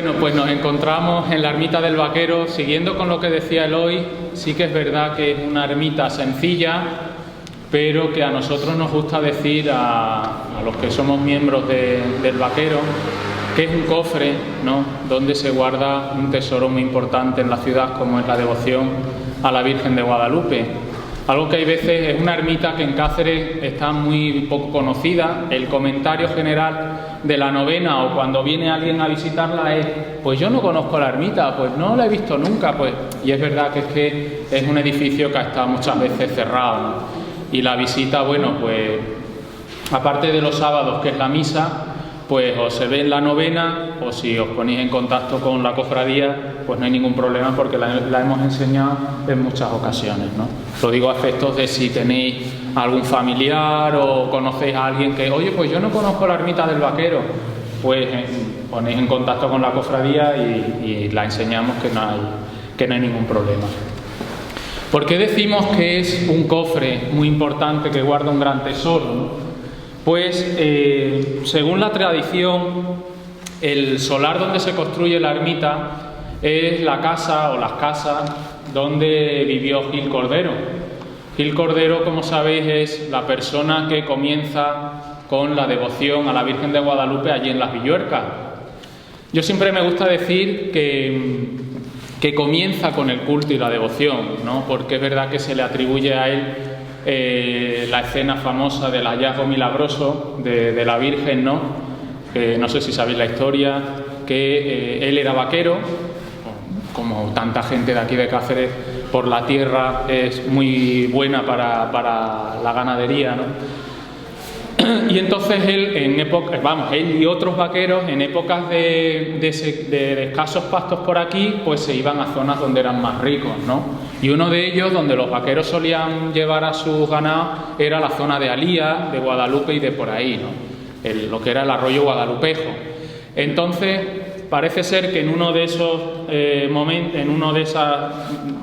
Bueno, pues nos encontramos en la ermita del Vaquero. Siguiendo con lo que decía Eloy, sí que es verdad que es una ermita sencilla, pero que a nosotros nos gusta decir, a los que somos miembros del Vaquero, que es un cofre, ¿no?, donde se guarda un tesoro muy importante en la ciudad, como es la devoción a la Virgen de Guadalupe. Algo que hay veces es una ermita que en Cáceres está muy poco conocida. El comentario general de la novena o cuando viene alguien a visitarla es: pues yo no conozco la ermita, pues no la he visto nunca. Y es verdad que es un edificio que ha estado muchas veces cerrado, ¿no? Y la visita, bueno, pues aparte de los sábados, que es la misa, pues o se ve en la novena, o si os ponéis en contacto con la cofradía, pues no hay ningún problema, porque la hemos enseñado en muchas ocasiones, ¿no? Lo digo a efectos de si tenéis algún familiar o conocéis a alguien que, oye, pues yo no conozco la ermita del Vaquero, pues ponéis en contacto con la cofradía y la enseñamos, que no hay ningún problema. ¿Por qué decimos que es un cofre muy importante que guarda un gran tesoro, ¿no? Pues según la tradición, el solar donde se construye la ermita es la casa o las casas donde vivió Gil Cordero. Gil Cordero, como sabéis, es la persona que comienza con la devoción a la Virgen de Guadalupe allí en Las Villuercas. Yo siempre me gusta decir que comienza con el culto y la devoción, ¿no? Porque es verdad que se le atribuye a él la escena famosa del hallazgo milagroso de la Virgen, ¿no? Que no sé si sabéis la historia, que él era vaquero, como tanta gente de aquí de Cáceres, por la tierra es muy buena para la ganadería, ¿no? Y entonces él y otros vaqueros en épocas de escasos pastos por aquí, pues se iban a zonas donde eran más ricos, ¿no? Y uno de ellos, donde los vaqueros solían llevar a sus ganados, era la zona de Alía, de Guadalupe y de por ahí, ¿no? Lo que era el arroyo Guadalupejo. Entonces parece ser que en uno de esos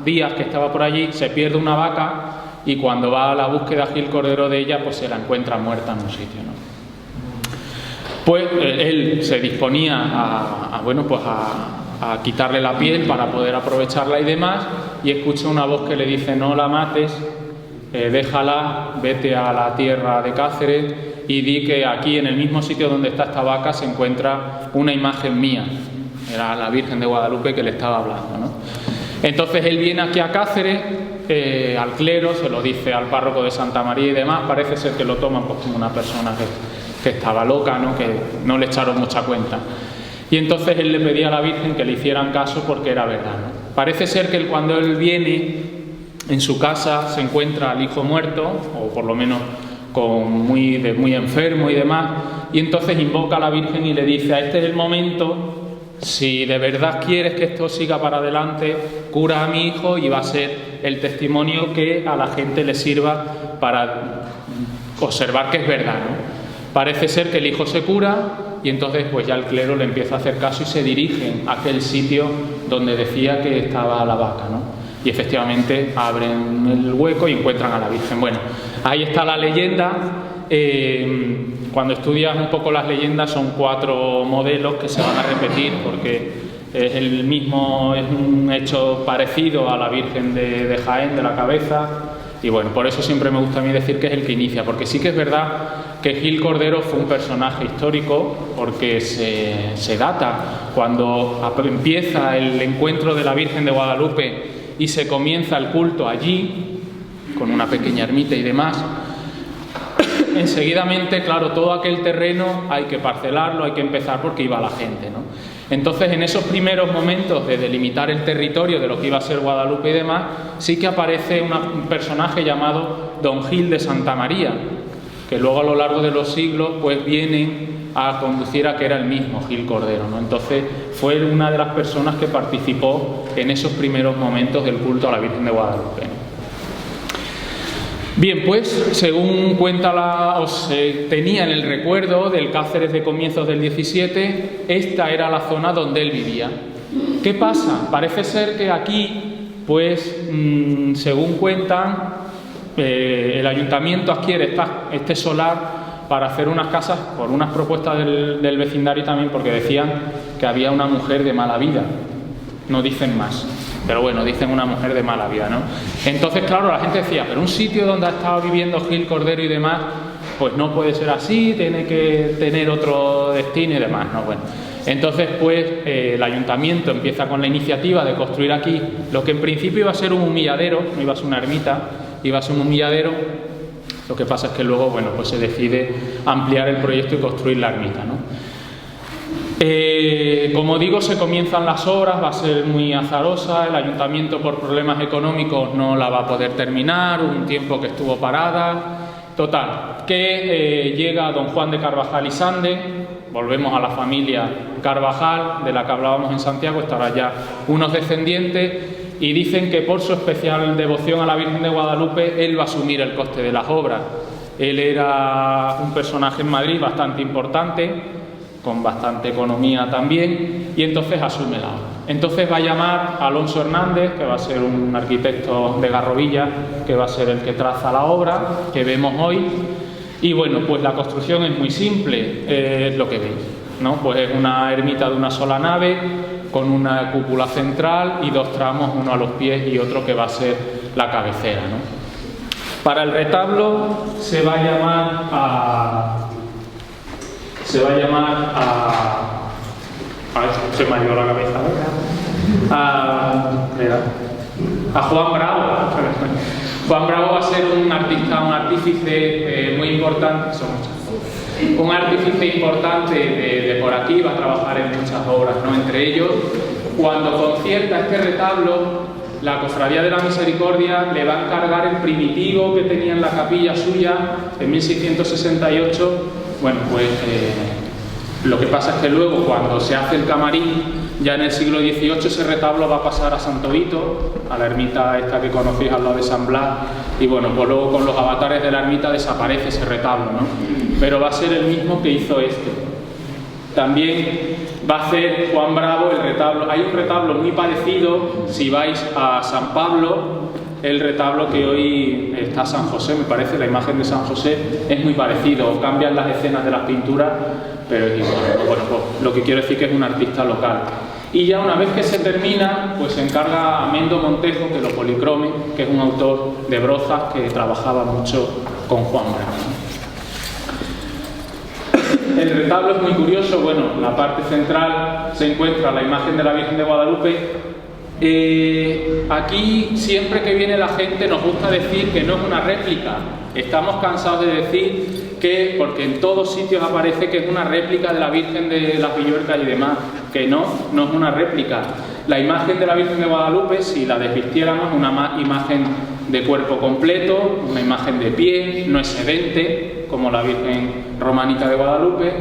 días que estaba por allí, se pierde una vaca, y cuando va a la búsqueda Gil Cordero de ella, pues se la encuentra muerta en un sitio, ¿no? Pues él se disponía a quitarle la piel para poder aprovecharla y demás, y escucha una voz que le dice: no la mates, déjala, vete a la tierra de Cáceres y di que aquí, en el mismo sitio donde está esta vaca, se encuentra una imagen mía. Era la Virgen de Guadalupe que le estaba hablando, ¿no? Entonces él viene aquí a Cáceres, al clero, se lo dice al párroco de Santa María y demás. Parece ser que lo toman pues como una persona que estaba loca, ¿no? Que no le echaron mucha cuenta. Y entonces él le pedía a la Virgen que le hicieran caso, porque era verdad, ¿no? Parece ser que cuando él viene, en su casa se encuentra al hijo muerto, o por lo menos muy enfermo y demás, y entonces invoca a la Virgen y le dice: este es el momento. Si de verdad quieres que esto siga para adelante, cura a mi hijo, y va a ser el testimonio que a la gente le sirva para observar que es verdad, ¿no? Parece ser que el hijo se cura, y entonces pues ya el clero le empieza a hacer caso y se dirigen a aquel sitio donde decía que estaba la vaca, ¿no? Y efectivamente abren el hueco y encuentran a la Virgen. Bueno, ahí está la leyenda. Cuando estudias un poco las leyendas, son 4 modelos que se van a repetir, porque es un hecho parecido a la Virgen de Jaén, de la cabeza. Y bueno, por eso siempre me gusta a mí decir que es el que inicia, porque sí que es verdad que Gil Cordero fue un personaje histórico, porque se data cuando empieza el encuentro de la Virgen de Guadalupe y se comienza el culto allí, con una pequeña ermita y demás. Enseguidamente, claro, todo aquel terreno hay que parcelarlo, hay que empezar, porque iba la gente, ¿no? Entonces, en esos primeros momentos de delimitar el territorio de lo que iba a ser Guadalupe y demás, sí que aparece un personaje llamado Don Gil de Santa María, que luego a lo largo de los siglos pues vienen a conducir a que era el mismo Gil Cordero, ¿no? Entonces fue una de las personas que participó en esos primeros momentos del culto a la Virgen de Guadalupe, ¿no? Bien, pues según cuenta tenía en el recuerdo del Cáceres de comienzos del 17, esta era la zona donde él vivía. ¿Qué pasa? Parece ser que aquí, pues según cuentan, el ayuntamiento adquiere este solar para hacer unas casas por unas propuestas del vecindario también, porque decían que había una mujer de mala vida. No dicen más, pero bueno, dicen una mujer de mala vida, ¿no? Entonces, claro, la gente decía, pero un sitio donde ha estado viviendo Gil Cordero y demás, pues no puede ser así, tiene que tener otro destino y demás, ¿no? Bueno, entonces, pues, el ayuntamiento empieza con la iniciativa de construir aquí lo que en principio iba a ser un humilladero, no iba a ser una ermita, iba a ser un humilladero. Lo que pasa es que luego, bueno, pues se decide ampliar el proyecto y construir la ermita, ¿no? Como digo, se comienzan las obras, va a ser muy azarosa, el ayuntamiento por problemas económicos no la va a poder terminar, hubo un tiempo que estuvo parada. Total, que llega don Juan de Carvajal y Sande, volvemos a la familia Carvajal, de la que hablábamos en Santiago, estará ya unos descendientes, y dicen que por su especial devoción a la Virgen de Guadalupe, él va a asumir el coste de las obras. Él era un personaje en Madrid bastante importante, con bastante economía también, y entonces asume la obra. Entonces va a llamar a Alonso Hernández, que va a ser un arquitecto de Garrovilla, que va a ser el que traza la obra que vemos hoy. Y bueno, pues la construcción es muy simple, es lo que veis, ¿no? Pues es una ermita de una sola nave, con una cúpula central y dos tramos, uno a los pies y otro que va a ser la cabecera, ¿no? Para el retablo se va a llamar se me ha ido la cabeza, a Juan Bravo. Juan Bravo va a ser un artista, un artífice muy importante, un artífice importante de por aquí, va a trabajar en muchas obras, ¿no? Entre ellos, cuando concierta este retablo, la Cofradía de la Misericordia le va a encargar el primitivo que tenía en la capilla suya en 1668. Bueno, pues lo que pasa es que luego, cuando se hace el camarín, ya en el siglo XVIII, ese retablo va a pasar a Santo Vito, a la ermita esta que conocéis al lado de San Blas, y bueno, pues luego con los avatares de la ermita desaparece ese retablo, ¿no? Pero va a ser el mismo que hizo este. También va a hacer Juan Bravo el retablo. Hay un retablo muy parecido, si vais a San Pablo, el retablo que hoy está San José, me parece, la imagen de San José es muy parecido, cambian las escenas de las pinturas, pero es igual. Bueno, pues lo que quiero decir que es un artista local. Y ya una vez que se termina, pues se encarga a Mendo Montejo que lo policrome, que es un autor de brozas que trabajaba mucho con Juan Bravo. El retablo es muy curioso. Bueno, en la parte central se encuentra la imagen de la Virgen de Guadalupe. Aquí, siempre que viene la gente, nos gusta decir que no es una réplica. Estamos cansados de decir que, porque en todos sitios aparece que es una réplica de la Virgen de las Villuercas y demás, que no es una réplica. La imagen de la Virgen de Guadalupe, si la desvistiéramos, una imagen de cuerpo completo, una imagen de pie, no es sedente, como la Virgen románica de Guadalupe,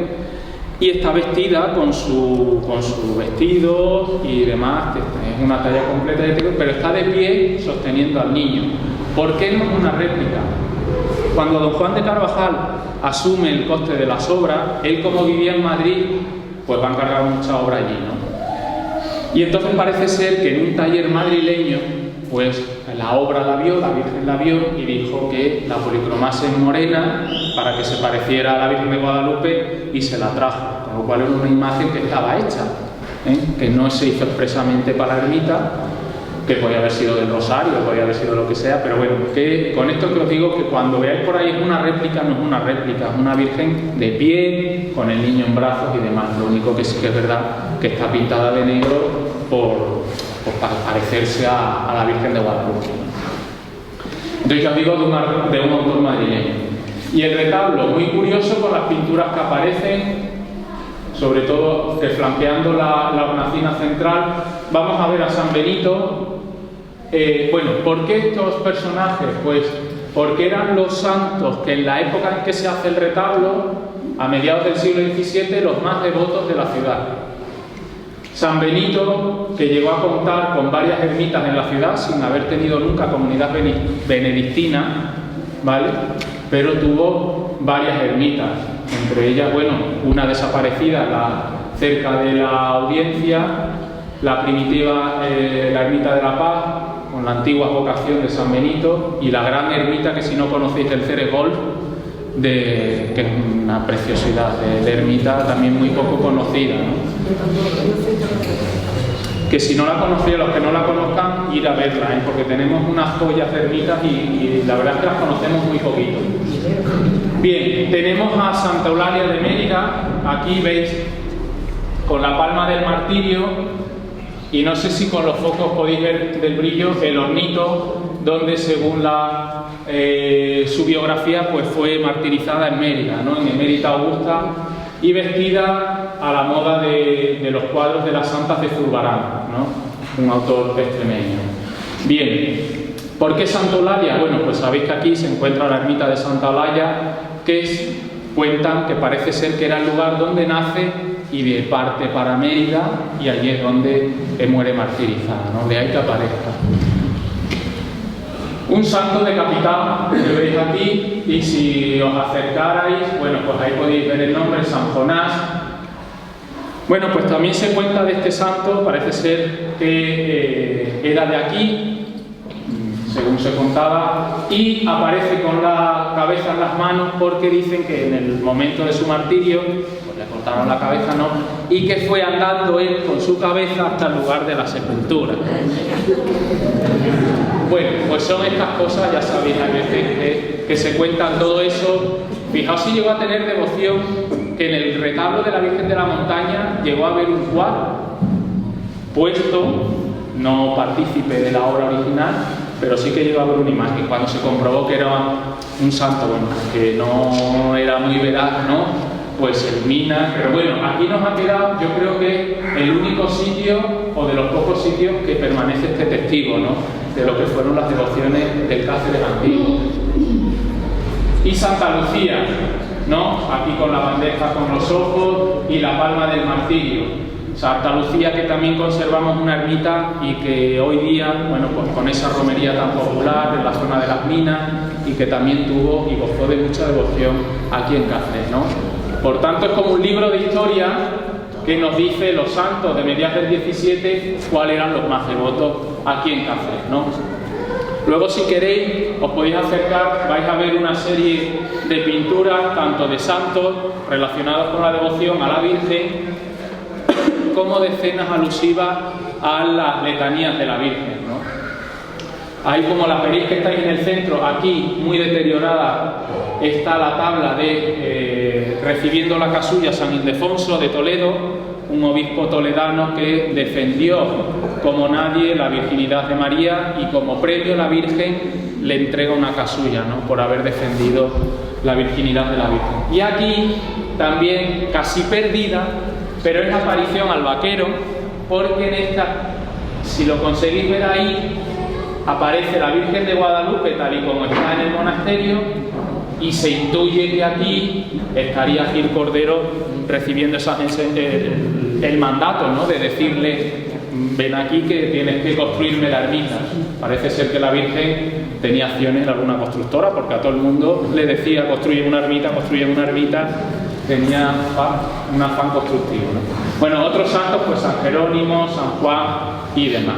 y está vestida con su vestido y demás, es una talla completa, pero está de pie sosteniendo al niño. ¿Por qué no es una réplica? Cuando don Juan de Carvajal asume el coste de las obras, él, como vivía en Madrid, pues va a encargar mucha obra allí, ¿no? Y entonces parece ser que en un taller madrileño, pues la obra la vio, la Virgen la vio y dijo que la policromase en morena para que se pareciera a la Virgen de Guadalupe y se la trajo, con lo cual era una imagen que estaba hecha, que no se hizo expresamente para la ermita, que podía haber sido del Rosario, podía haber sido lo que sea, pero bueno, que con esto que os digo, que cuando veáis por ahí una réplica, no es una réplica, es una Virgen de pie, con el niño en brazos y demás. Lo único que sí que es verdad que está pintada de negro para parecerse a la Virgen de Guadalupe. Entonces ya os digo, de un autor madrileño. Y el retablo, muy curioso con las pinturas que aparecen, sobre todo que flanqueando la hornacina central, vamos a ver a San Benito. Bueno, ¿por qué estos personajes? Pues porque eran los santos que en la época en que se hace el retablo, a mediados del siglo XVII, los más devotos de la ciudad. San Benito, que llegó a contar con varias ermitas en la ciudad sin haber tenido nunca comunidad benedictina, ¿vale? Pero tuvo varias ermitas, entre ellas, bueno, una desaparecida cerca de la Audiencia, la primitiva, la ermita de la Paz, con la antigua vocación de San Benito, y la gran ermita que, si no conocéis el Ceregol, que es una preciosidad de ermita también muy poco conocida, ¿no? Que si no la conocéis, los que no la conozcan, ir a verla, ¿eh? Porque tenemos unas joyas de ermitas y la verdad es que las conocemos muy poquito. Bien, tenemos a Santa Eulalia de Mérida, aquí veis, con la palma del martirio, y no sé si con los focos podéis ver del brillo el hornito, donde según su biografía pues fue martirizada en Mérida, ¿no? En Emérita Augusta, y vestida a la moda de los cuadros de las santas de Zurbarán, ¿no? Un autor extremeño. Bien, ¿por qué Santa Eulalia? Bueno, pues sabéis que aquí se encuentra la ermita de Santa Eulalia, que cuentan que parece ser que era el lugar donde nace y de parte para Mérida, y allí es donde muere martirizada, ¿no? De ahí que aparezca. Un santo decapitado que veis aquí, y si os acercarais, bueno, pues ahí podéis ver el nombre, San Jonás. Bueno, pues también se cuenta de este santo, parece ser que era de aquí, según se contaba, y aparece con la cabeza en las manos porque dicen que en el momento de su martirio pues le cortaron la cabeza, ¿no? Y que fue andando él con su cabeza hasta el lugar de la sepultura. Bueno, pues son estas cosas, ya sabéis, a veces que se cuentan todo eso. Fijaos si llegó a tener devoción, que en el retablo de la Virgen de la Montaña llegó a haber un cuadro puesto, no partícipe de la obra original, pero sí que llegó a haber una imagen. Cuando se comprobó que era un santo, bueno, que no era muy veraz, ¿no? Pues se ilumina. Pero bueno, aquí nos ha quedado, yo creo que el único sitio, o de los pocos sitios, que permanece este testigo, ¿no? De lo que fueron las devociones del Cáceres antiguo. Y Santa Lucía, ¿no? Aquí con la bandeja con los ojos y la palma del martirio. Santa Lucía, que también conservamos una ermita y que hoy día, bueno, pues con esa romería tan popular en la zona de las minas, y que también tuvo y gozó de mucha devoción aquí en Cáceres, ¿no? Por tanto, es como un libro de historia que nos dice los santos de mediados del 17 cuáles eran los más devotos aquí en Cáceres, ¿no? Luego, si queréis, os podéis acercar, vais a ver una serie de pinturas, tanto de santos relacionados con la devoción a la Virgen, como de escenas alusivas a las letanías de la Virgen, ¿no? Ahí, como la veréis que estáis en el centro, aquí muy deteriorada, está la tabla de recibiendo la casulla San Ildefonso de Toledo, un obispo toledano que defendió como nadie la virginidad de María, y como premio la Virgen le entrega una casulla, ¿no? Por haber defendido la virginidad de la Virgen. Y aquí también, casi perdida, pero es la aparición al vaquero, porque en esta, si lo conseguís ver ahí, aparece la Virgen de Guadalupe tal y como está en el monasterio, y se intuye que aquí estaría Gil Cordero recibiendo el mandato, ¿no? De decirle: ven aquí que tienes que construirme la ermita. Parece ser que la Virgen tenía acciones en alguna constructora, porque a todo el mundo le decía: construye una ermita, tenía un afán constructivo, ¿no? Bueno, otros santos, pues San Jerónimo, San Juan y demás.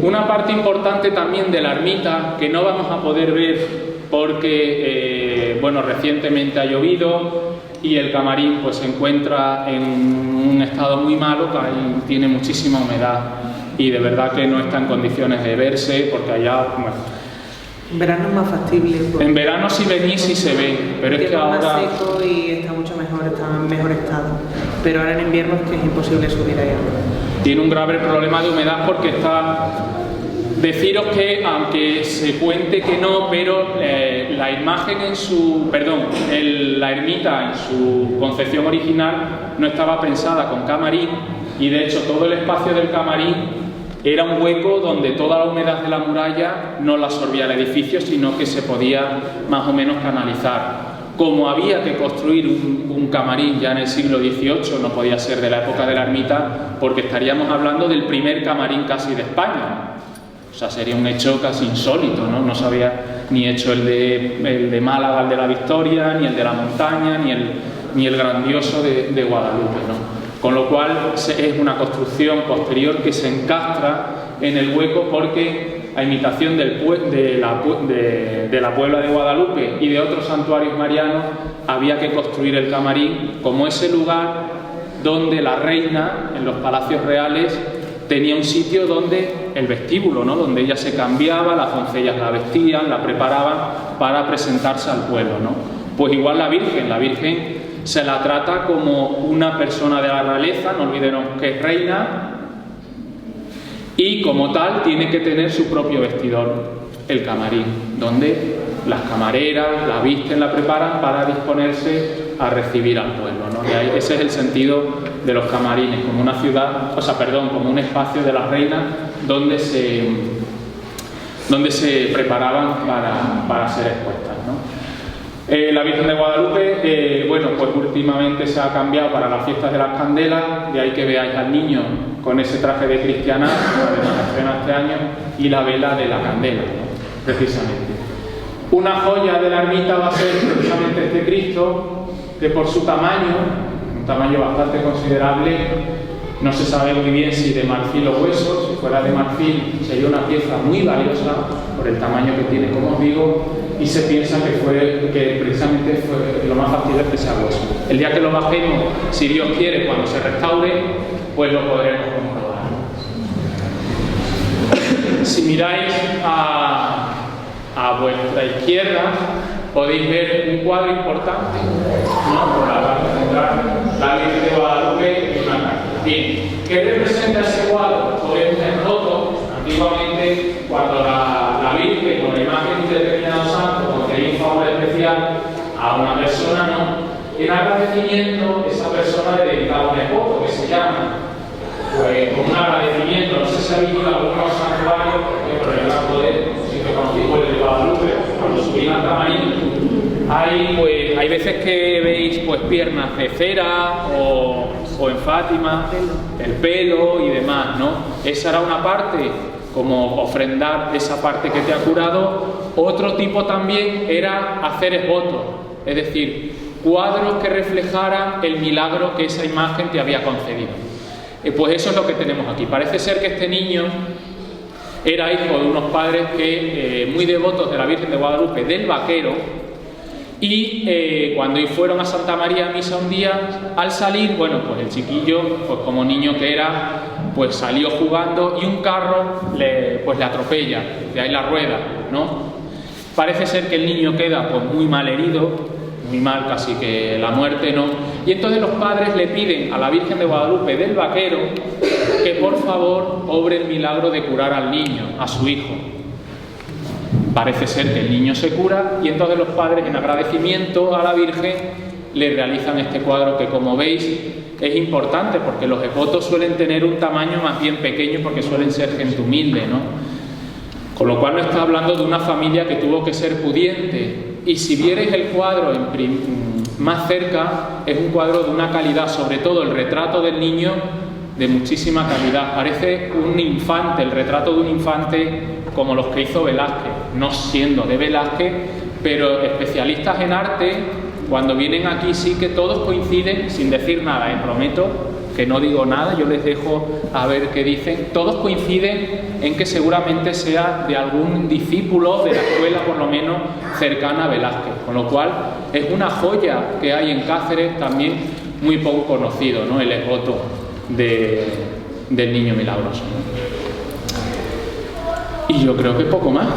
Una parte importante también de la ermita, que no vamos a poder ver porque bueno, recientemente ha llovido y el camarín pues se encuentra en un estado muy malo, que ahí tiene muchísima humedad y de verdad que no está en condiciones de verse, porque allá, bueno, en verano es más factible. En verano si venís sí se ve, pero es que ahora está más seco y está mucho mejor, está en mejor estado. Pero ahora en invierno es que es imposible subir allá. Tiene un grave problema de humedad porque está... Deciros que, aunque se cuente que no, pero la imagen en su... Perdón, la ermita en su concepción original no estaba pensada con camarín, y de hecho todo el espacio del camarín era un hueco donde toda la humedad de la muralla no la absorbía el edificio, sino que se podía más o menos canalizar. Como había que construir un camarín ya en el siglo XVIII, no podía ser de la época de la ermita, porque estaríamos hablando del primer camarín casi de España. O sea, sería un hecho casi insólito, ¿no? No se había ni hecho el de Málaga, el de la Victoria, ni el de la Montaña, ni el grandioso de Guadalupe, ¿no? Con lo cual es una construcción posterior que se encastra en el hueco, porque a imitación de la Puebla de Guadalupe y de otros santuarios marianos, había que construir el camarín como ese lugar donde la reina, en los palacios reales, tenía un sitio donde, el vestíbulo, ¿no?, donde ella se cambiaba, las doncellas la vestían, la preparaban para presentarse al pueblo, ¿no? Pues igual la Virgen se la trata como una persona de la realeza, no olvidemos que es reina, y como tal tiene que tener su propio vestidor, el camarín, donde las camareras la visten, la preparan para disponerse a recibir al pueblo, ¿no? Y ahí, ese es el sentido de los camarines, como una ciudad, como un espacio de las reinas donde se preparaban para ser expuestas, ¿no? La Virgen de Guadalupe, pues últimamente se ha cambiado para las fiestas de las candelas, de ahí que veáis al niño con ese traje de cristiana, además estrena este año, y la vela de la candela, ¿no?, precisamente. Una joya de la ermita va a ser precisamente este Cristo, que por su tamaño, un tamaño bastante considerable, no se sabe muy bien si de marfil o hueso. Si fuera de marfil sería una pieza muy valiosa por el tamaño que tiene, como os digo, y se piensa que precisamente lo más fácil es que sea hueso. El día que lo bajemos, si Dios quiere, cuando se restaure, pues lo podremos comprobar. Si miráis a vuestra izquierda, podéis ver un cuadro importante, ¿no?, por la parte central, la Virgen de Guadalupe y una carta. Bien, ¿qué representa ese cuadro? Pues es un esbozo. Antiguamente, cuando la Virgen, con la imagen de determinado santo, concedía un favor especial a una persona, ¿no?, en agradecimiento, esa persona le dedicaba un esbozo que se llama, pues con un agradecimiento. No sé si habéis ido a algunos santuarios, por el gran poder, si que conocido el de Guadalupe, cuando subí al camarín, hay veces que veis pues piernas de cera o en Fátima, el pelo y demás, ¿no? Esa era una parte, como ofrendar esa parte que te ha curado. Otro tipo también era hacer esbotos, es decir, cuadros que reflejaran el milagro que esa imagen te había concedido. Pues eso es lo que tenemos aquí. Parece ser que este niño era hijo de unos padres muy devotos de la Virgen de Guadalupe del Vaquero, y cuando fueron a Santa María a misa un día, al salir, pues el chiquillo, pues como niño que era, pues salió jugando y un carro le atropella, de ahí la rueda, ¿no? Parece ser que el niño queda pues muy mal herido, muy mal, casi que la muerte, ¿no? Y entonces los padres le piden a la Virgen de Guadalupe del Vaquero que por favor obre el milagro de curar al niño, a su hijo. Parece ser que el niño se cura y entonces los padres, en agradecimiento a la Virgen, le realizan este cuadro que, como veis, es importante porque los esbotos suelen tener un tamaño más bien pequeño porque suelen ser gente humilde, ¿no? Con lo cual no está hablando de una familia que tuvo que ser pudiente. Y si vierais el cuadro más cerca, es un cuadro de una calidad, sobre todo el retrato del niño, de muchísima calidad. Parece un infante, el retrato de un infante como los que hizo Velázquez, no siendo de Velázquez, pero especialistas en arte, cuando vienen aquí sí que todos coinciden, sin decir nada, prometo que no digo nada, yo les dejo a ver qué dicen, todos coinciden en que seguramente sea de algún discípulo de la escuela, por lo menos cercana a Velázquez, con lo cual es una joya que hay en Cáceres, también muy poco conocido, ¿no?, el esboto del niño milagroso, ¿no? Y yo creo que poco más.